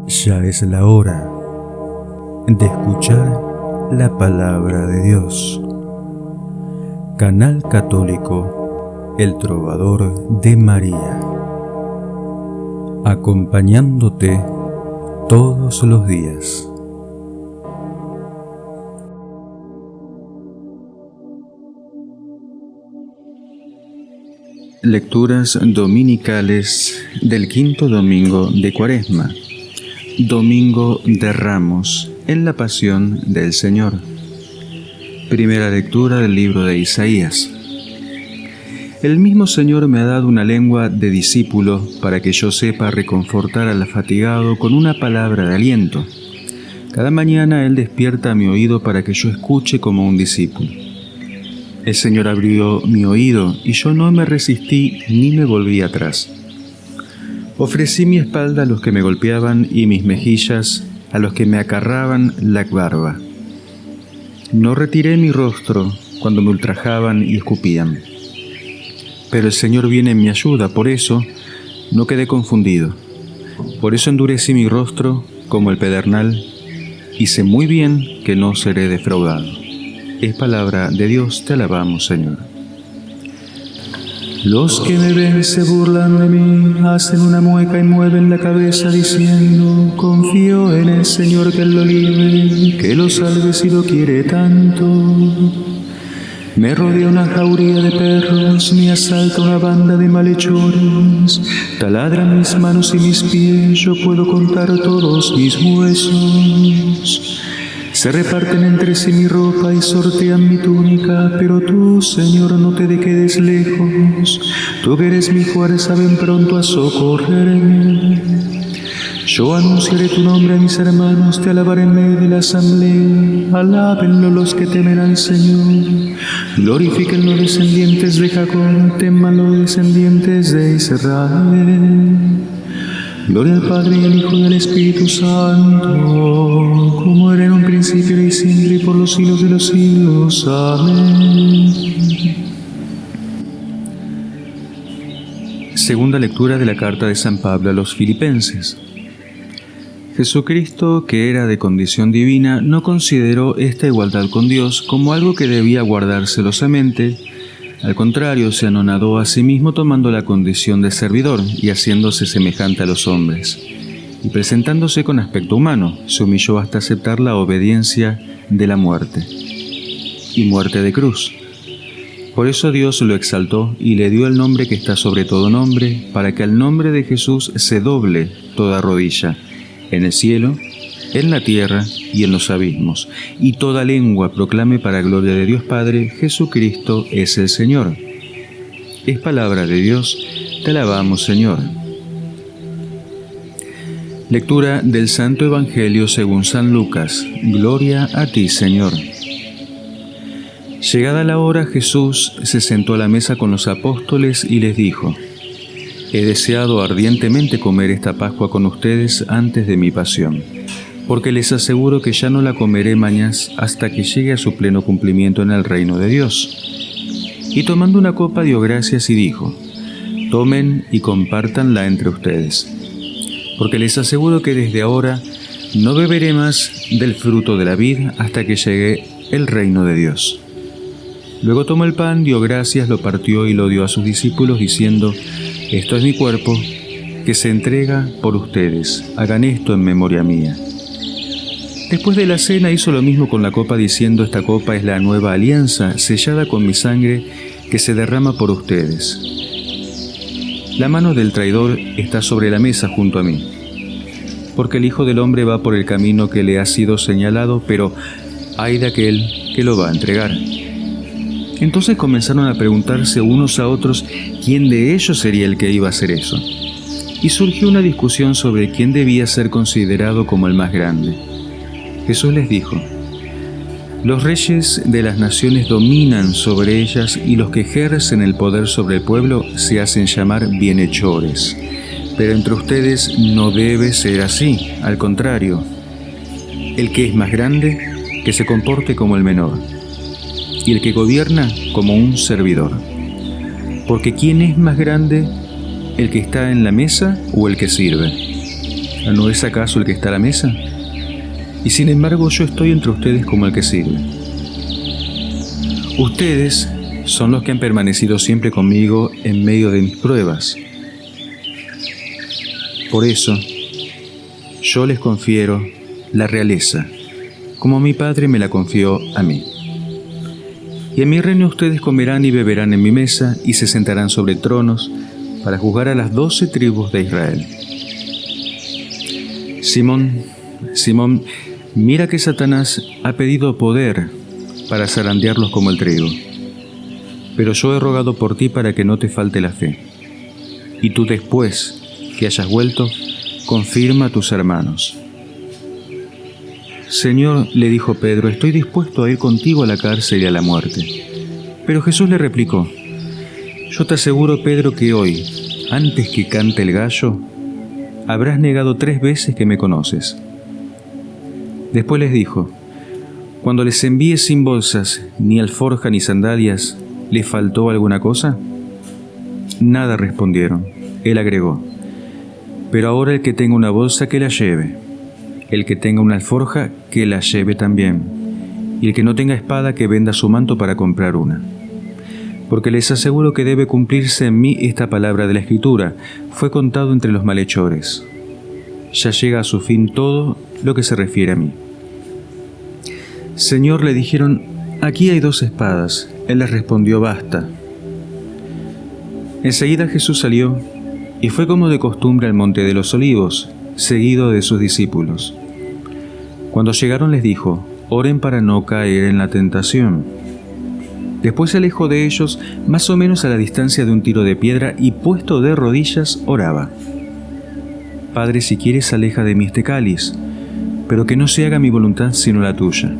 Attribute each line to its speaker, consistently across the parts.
Speaker 1: Ya es la hora de escuchar la palabra de Dios. Canal Católico El Trovador de María, acompañándote todos los días. Lecturas dominicales del quinto domingo de Cuaresma, Domingo de Ramos, en la Pasión del Señor. Primera lectura del libro de Isaías. El mismo Señor me ha dado una lengua de discípulo para que yo sepa reconfortar al fatigado con una palabra de aliento. Cada mañana Él despierta mi oído para que yo escuche como un discípulo. El Señor abrió mi oído y yo no me resistí ni me volví atrás. Ofrecí mi espalda a los que me golpeaban y mis mejillas a los que me acarraban la barba. No retiré mi rostro cuando me ultrajaban y escupían. Pero el Señor viene en mi ayuda, por eso no quedé confundido. Por eso endurecí mi rostro como el pedernal y sé muy bien que no seré defraudado. Es palabra de Dios, te alabamos, Señor.
Speaker 2: Los que me ven se burlan de mí, hacen una mueca y mueven la cabeza diciendo: confío en el Señor que Él lo libre, que lo salve si lo quiere tanto. Me rodea una jauría de perros, me asalta una banda de malhechores, taladran mis manos y mis pies, yo puedo contar todos mis huesos. Se reparten entre sí mi ropa y sortean mi túnica, pero tú, Señor, no te quedes lejos. Tú que eres mi fuerza, ven pronto a socorrerme. Yo anunciaré tu nombre a mis hermanos, te alabaré en medio de la asamblea. Alábenlo los que temen al Señor. Glorifiquen los descendientes de Jacob, teman los descendientes de Israel. Gloria al Padre, y al Hijo, y al Espíritu Santo, como era en un principio, y siempre, y por los siglos de los siglos. Amén.
Speaker 1: Segunda lectura de la carta de San Pablo a los Filipenses. Jesucristo, que era de condición divina, no consideró esta igualdad con Dios como algo que debía guardar celosamente. Al contrario, se anonadó a sí mismo tomando la condición de servidor y haciéndose semejante a los hombres. Y presentándose con aspecto humano, se humilló hasta aceptar la obediencia de la muerte, y muerte de cruz. Por eso Dios lo exaltó y le dio el nombre que está sobre todo nombre, para que al nombre de Jesús se doble toda rodilla, en el cielo, en la tierra y en los abismos, y toda lengua proclame para gloria de Dios Padre: Jesucristo es el Señor. Es palabra de Dios, te alabamos, Señor. Lectura del Santo Evangelio según San Lucas. Gloria a ti, Señor. Llegada la hora, Jesús se sentó a la mesa con los apóstoles y les dijo: he deseado ardientemente comer esta Pascua con ustedes antes de mi pasión, porque les aseguro que ya no la comeré mañas hasta que llegue a su pleno cumplimiento en el reino de Dios. Y tomando una copa dio gracias y dijo: tomen y compártanla entre ustedes, porque les aseguro que desde ahora no beberé más del fruto de la vid hasta que llegue el reino de Dios. Luego tomó el pan, dio gracias, lo partió y lo dio a sus discípulos, diciendo: esto es mi cuerpo, que se entrega por ustedes. Hagan esto en memoria mía. Después de la cena hizo lo mismo con la copa, diciendo: esta copa es la nueva alianza, sellada con mi sangre, que se derrama por ustedes. La mano del traidor está sobre la mesa junto a mí, porque el Hijo del Hombre va por el camino que le ha sido señalado, pero ay de aquel que lo va a entregar. Entonces comenzaron a preguntarse unos a otros quién de ellos sería el que iba a hacer eso. Y surgió una discusión sobre quién debía ser considerado como el más grande. Jesús les dijo: los reyes de las naciones dominan sobre ellas, y los que ejercen el poder sobre el pueblo se hacen llamar bienhechores. Pero entre ustedes no debe ser así, al contrario. El que es más grande, que se comporte como el menor, y el que gobierna como un servidor. Porque ¿quién es más grande, el que está en la mesa o el que sirve? ¿no es acaso el que está a la mesa? Y sin embargo yo estoy entre ustedes como el que sirve. Ustedes son los que han permanecido siempre conmigo en medio de mis pruebas. Por eso, yo les confiero la realeza, como mi Padre me la confió a mí. Y en mi reino ustedes comerán y beberán en mi mesa y se sentarán sobre tronos para juzgar a las 12 tribus de Israel. Simón, mira que Satanás ha pedido poder para zarandearlos como el trigo. Pero yo he rogado por ti para que no te falte la fe. Y tú después que hayas vuelto, confirma a tus hermanos. Señor, le dijo Pedro, estoy dispuesto a ir contigo a la cárcel y a la muerte. Pero Jesús le replicó, yo te aseguro, Pedro, que hoy, antes que cante el gallo, habrás negado 3 veces que me conoces. Después les dijo, cuando les envíe sin bolsas, ni alforja ni sandalias, ¿les faltó alguna cosa? Nada respondieron. Él agregó, pero ahora el que tenga una bolsa que la lleve, el que tenga una alforja que la lleve también, y el que no tenga espada que venda su manto para comprar una. Porque les aseguro que debe cumplirse en mí esta palabra de la Escritura, fue contado entre los malhechores. Ya llega a su fin todo lo que se refiere a mí. Señor, le dijeron, aquí hay 2 espadas. Él les respondió, basta. Enseguida Jesús salió y fue como de costumbre al monte de los Olivos, seguido de sus discípulos. Cuando llegaron les dijo, oren para no caer en la tentación. Después se alejó de ellos, más o menos a la distancia de un tiro de piedra, y puesto de rodillas oraba. Padre, si quieres, aleja de mí este cáliz, pero que no se haga mi voluntad sino la tuya.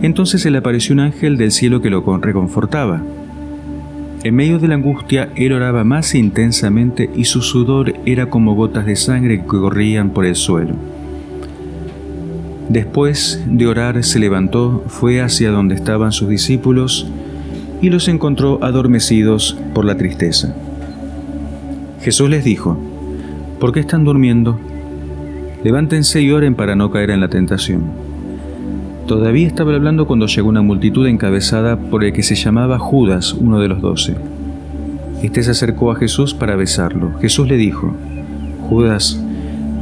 Speaker 1: Entonces se le apareció un ángel del cielo que lo reconfortaba. En medio de la angustia, él oraba más intensamente y su sudor era como gotas de sangre que corrían por el suelo. Después de orar, se levantó, fue hacia donde estaban sus discípulos y los encontró adormecidos por la tristeza. Jesús les dijo, ¿por qué están durmiendo? Levántense y oren para no caer en la tentación. Todavía estaba hablando cuando llegó una multitud encabezada por el que se llamaba Judas, uno de los 12. Este se acercó a Jesús para besarlo. Jesús le dijo, Judas,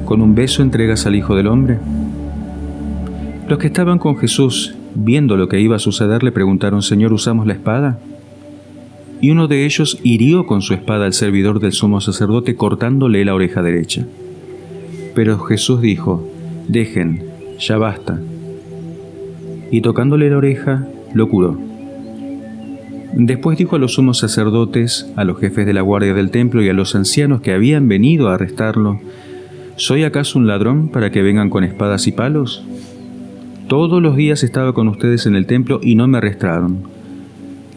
Speaker 1: ¿con un beso entregas al Hijo del Hombre? Los que estaban con Jesús, viendo lo que iba a suceder, le preguntaron, Señor, ¿usamos la espada? Y uno de ellos hirió con su espada al servidor del sumo sacerdote, cortándole la oreja derecha. Pero Jesús dijo, dejen, ya basta. Y tocándole la oreja, lo curó. Después dijo a los sumos sacerdotes, a los jefes de la guardia del templo y a los ancianos que habían venido a arrestarlo, ¿soy acaso un ladrón para que vengan con espadas y palos? Todos los días estaba con ustedes en el templo y no me arrestaron.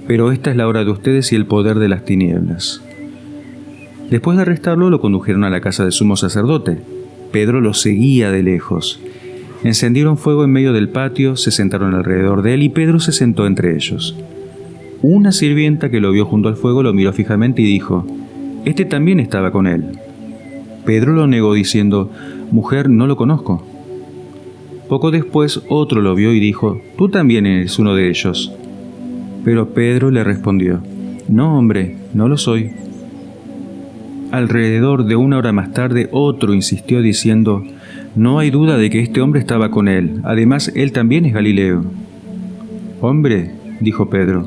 Speaker 1: Pero esta es la hora de ustedes y el poder de las tinieblas. Después de arrestarlo, lo condujeron a la casa del sumo sacerdote. Pedro lo seguía de lejos. Encendieron fuego en medio del patio, se sentaron alrededor de él y Pedro se sentó entre ellos. Una sirvienta que lo vio junto al fuego lo miró fijamente y dijo, «Este también estaba con él». Pedro lo negó diciendo, «Mujer, no lo conozco». Poco después otro lo vio y dijo, «Tú también eres uno de ellos». Pero Pedro le respondió, «No, hombre, no lo soy». Alrededor de 1 hora más tarde otro insistió diciendo, «No hay duda de que este hombre estaba con él. Además, él también es Galileo». «Hombre», dijo Pedro,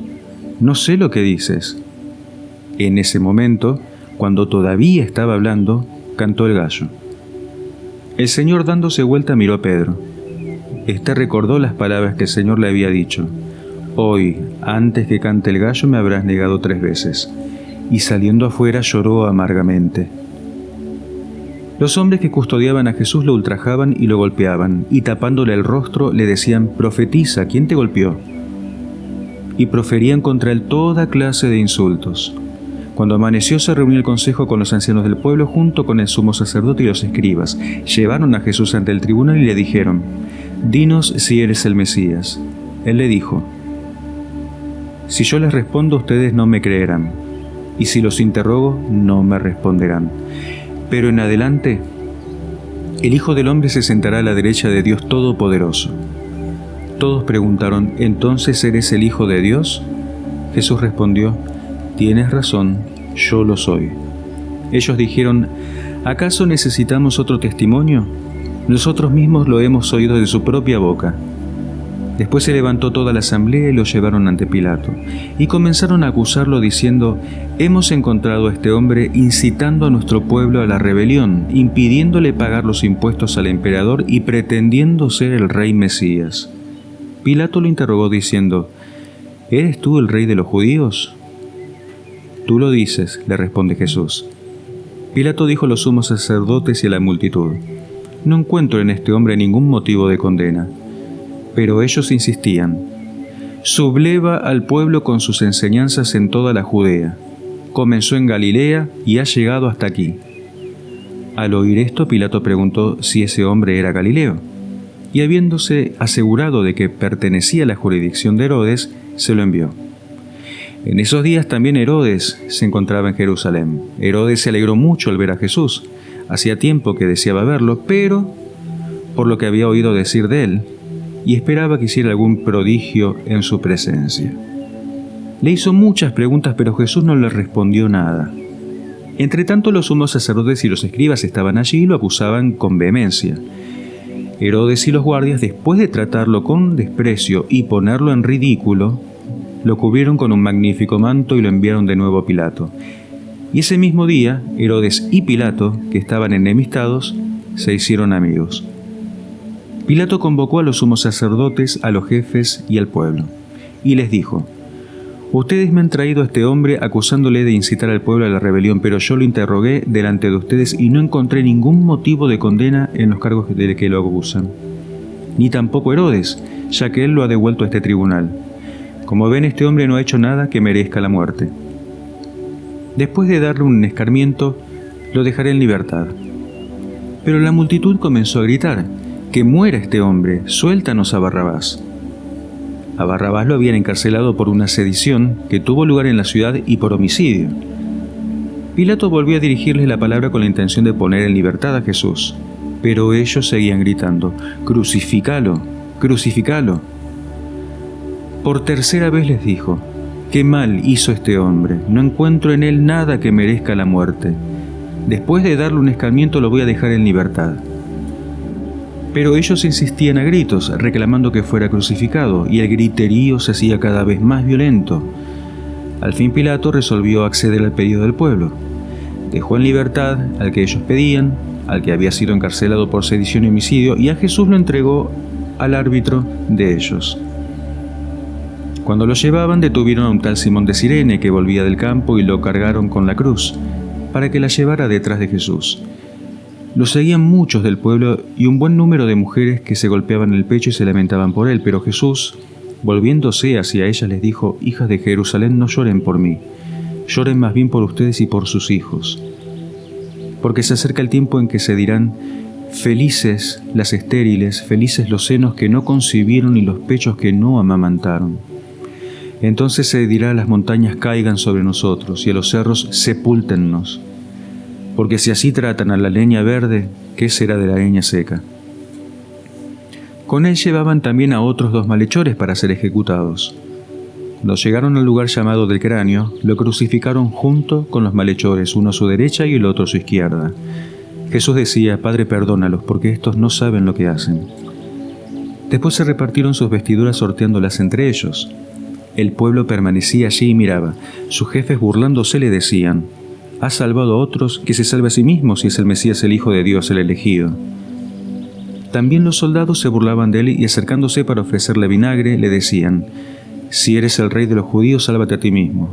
Speaker 1: «no sé lo que dices». En ese momento, cuando todavía estaba hablando, cantó el gallo. El Señor, dándose vuelta, miró a Pedro. Este recordó las palabras que el Señor le había dicho. «Hoy, antes que cante el gallo, me habrás negado 3 veces». Y saliendo afuera lloró amargamente. Los hombres que custodiaban a Jesús lo ultrajaban y lo golpeaban, y tapándole el rostro le decían, «Profetiza, ¿quién te golpeó?». Y proferían contra él toda clase de insultos. Cuando amaneció se reunió el consejo con los ancianos del pueblo junto con el sumo sacerdote y los escribas. Llevaron a Jesús ante el tribunal y le dijeron, «Dinos si eres el Mesías». Él le dijo, «Si yo les respondo, ustedes no me creerán, y si los interrogo, no me responderán. Pero en adelante, el Hijo del Hombre se sentará a la derecha de Dios Todopoderoso. Todos preguntaron, ¿entonces eres el Hijo de Dios? Jesús respondió, tienes razón, yo lo soy. Ellos dijeron, ¿acaso necesitamos otro testimonio? Nosotros mismos lo hemos oído de su propia boca. Después se levantó toda la asamblea y lo llevaron ante Pilato, y comenzaron a acusarlo diciendo, hemos encontrado a este hombre incitando a nuestro pueblo a la rebelión, impidiéndole pagar los impuestos al emperador y pretendiendo ser el rey Mesías. Pilato lo interrogó diciendo, ¿eres tú el rey de los judíos? Tú lo dices, le responde Jesús. Pilato dijo a los sumos sacerdotes y a la multitud, no encuentro en este hombre ningún motivo de condena. Pero ellos insistían, subleva al pueblo con sus enseñanzas en toda la Judea. Comenzó en Galilea y ha llegado hasta aquí. Al oír esto, Pilato preguntó si ese hombre era Galileo. Y habiéndose asegurado de que pertenecía a la jurisdicción de Herodes, se lo envió. En esos días también Herodes se encontraba en Jerusalén. Herodes se alegró mucho al ver a Jesús. Hacía tiempo que deseaba verlo, pero por lo que había oído decir de él, y esperaba que hiciera algún prodigio en su presencia. Le hizo muchas preguntas, pero Jesús no le respondió nada. Entretanto, los sumos sacerdotes y los escribas estaban allí y lo acusaban con vehemencia. Herodes y los guardias, después de tratarlo con desprecio y ponerlo en ridículo, lo cubrieron con un magnífico manto y lo enviaron de nuevo a Pilato. Y ese mismo día, Herodes y Pilato, que estaban enemistados, se hicieron amigos. Pilato convocó a los sumos sacerdotes, a los jefes y al pueblo, y les dijo, ustedes me han traído a este hombre acusándole de incitar al pueblo a la rebelión, pero yo lo interrogué delante de ustedes y no encontré ningún motivo de condena en los cargos de que lo acusan. Ni tampoco Herodes, ya que él lo ha devuelto a este tribunal. Como ven, este hombre no ha hecho nada que merezca la muerte. Después de darle un escarmiento, lo dejaré en libertad. Pero la multitud comenzó a gritar, que muera este hombre, suéltanos a Barrabás. A Barrabás lo habían encarcelado por una sedición que tuvo lugar en la ciudad y por homicidio. Pilato volvió a dirigirles la palabra con la intención de poner en libertad a Jesús, pero ellos seguían gritando, «Crucifícalo, crucifícalo». Por tercera vez les dijo, «¿Qué mal hizo este hombre? No encuentro en él nada que merezca la muerte. Después de darle un escarmiento lo voy a dejar en libertad». Pero ellos insistían a gritos, reclamando que fuera crucificado, y el griterío se hacía cada vez más violento. Al fin Pilato resolvió acceder al pedido del pueblo. Dejó en libertad al que ellos pedían, al que había sido encarcelado por sedición y homicidio, y a Jesús lo entregó al árbitro de ellos. Cuando lo llevaban, detuvieron a un tal Simón de Cirene que volvía del campo y lo cargaron con la cruz, para que la llevara detrás de Jesús. Lo seguían muchos del pueblo y un buen número de mujeres que se golpeaban el pecho y se lamentaban por él, pero Jesús, volviéndose hacia ellas, les dijo, «Hijas de Jerusalén, no lloren por mí, lloren más bien por ustedes y por sus hijos. Porque se acerca el tiempo en que se dirán, felices las estériles, felices los senos que no concibieron y los pechos que no amamantaron. Entonces se dirá a las montañas caigan sobre nosotros y a los cerros sepúltennos. Porque si así tratan a la leña verde, ¿qué será de la leña seca?». Con él llevaban también a otros 2 malhechores para ser ejecutados. Cuando llegaron al lugar llamado del Cráneo, lo crucificaron junto con los malhechores, uno a su derecha y el otro a su izquierda. Jesús decía, «Padre, perdónalos, porque estos no saben lo que hacen». Después se repartieron sus vestiduras sorteándolas entre ellos. El pueblo permanecía allí y miraba. Sus jefes burlándose le decían, «Ha salvado a otros, que se salve a sí mismo si es el Mesías, el Hijo de Dios, el elegido». También los soldados se burlaban de él y acercándose para ofrecerle vinagre, le decían, «Si eres el rey de los judíos, sálvate a ti mismo».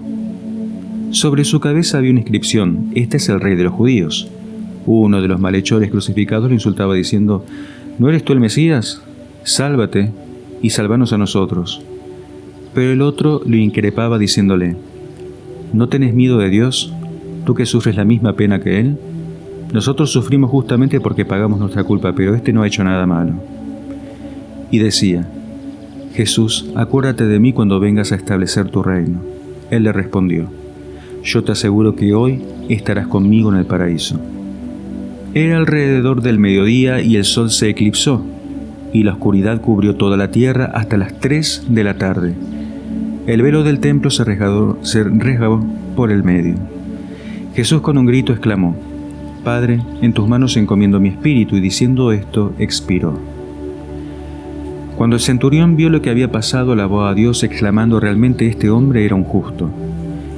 Speaker 1: Sobre su cabeza había una inscripción, «Este es el rey de los judíos». Uno de los malhechores crucificados lo insultaba diciendo, «¿No eres tú el Mesías? Sálvate y sálvanos a nosotros». Pero el otro lo increpaba diciéndole, «¿No tenés miedo de Dios? ¿Tú que sufres la misma pena que Él? Nosotros sufrimos justamente porque pagamos nuestra culpa, pero este no ha hecho nada malo». Y decía, «Jesús, acuérdate de mí cuando vengas a establecer tu reino». Él le respondió, «Yo te aseguro que hoy estarás conmigo en el paraíso». Era alrededor del mediodía y el sol se eclipsó, y la oscuridad cubrió toda la tierra hasta las 3 de la tarde. El velo del templo se rasgó por el medio. Jesús con un grito exclamó: Padre, en tus manos encomiendo mi espíritu, y diciendo esto, expiró. Cuando el centurión vio lo que había pasado, alabó a Dios, exclamando: realmente este hombre era un justo.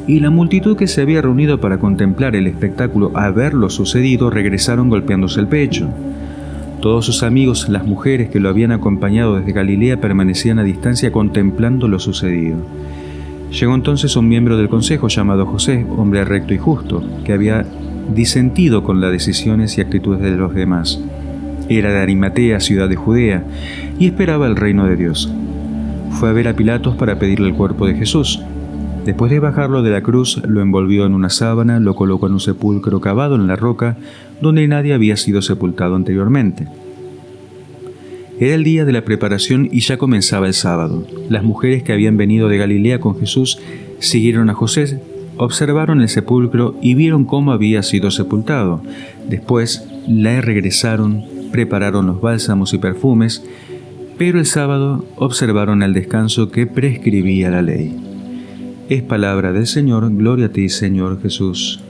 Speaker 1: Y la multitud que se había reunido para contemplar el espectáculo al ver lo sucedido regresaron golpeándose el pecho. Todos sus amigos, las mujeres que lo habían acompañado desde Galilea, permanecían a distancia contemplando lo sucedido. Llegó entonces un miembro del consejo llamado José, hombre recto y justo, que había disentido con las decisiones y actitudes de los demás. Era de Arimatea, ciudad de Judea, y esperaba el reino de Dios. Fue a ver a Pilatos para pedirle el cuerpo de Jesús. Después de bajarlo de la cruz, lo envolvió en una sábana, lo colocó en un sepulcro cavado en la roca, donde nadie había sido sepultado anteriormente. Era el día de la preparación y ya comenzaba el sábado. Las mujeres que habían venido de Galilea con Jesús siguieron a José, observaron el sepulcro y vieron cómo había sido sepultado. Después le regresaron, prepararon los bálsamos y perfumes, pero el sábado observaron el descanso que prescribía la ley. Es palabra del Señor. Gloria a ti, Señor Jesús.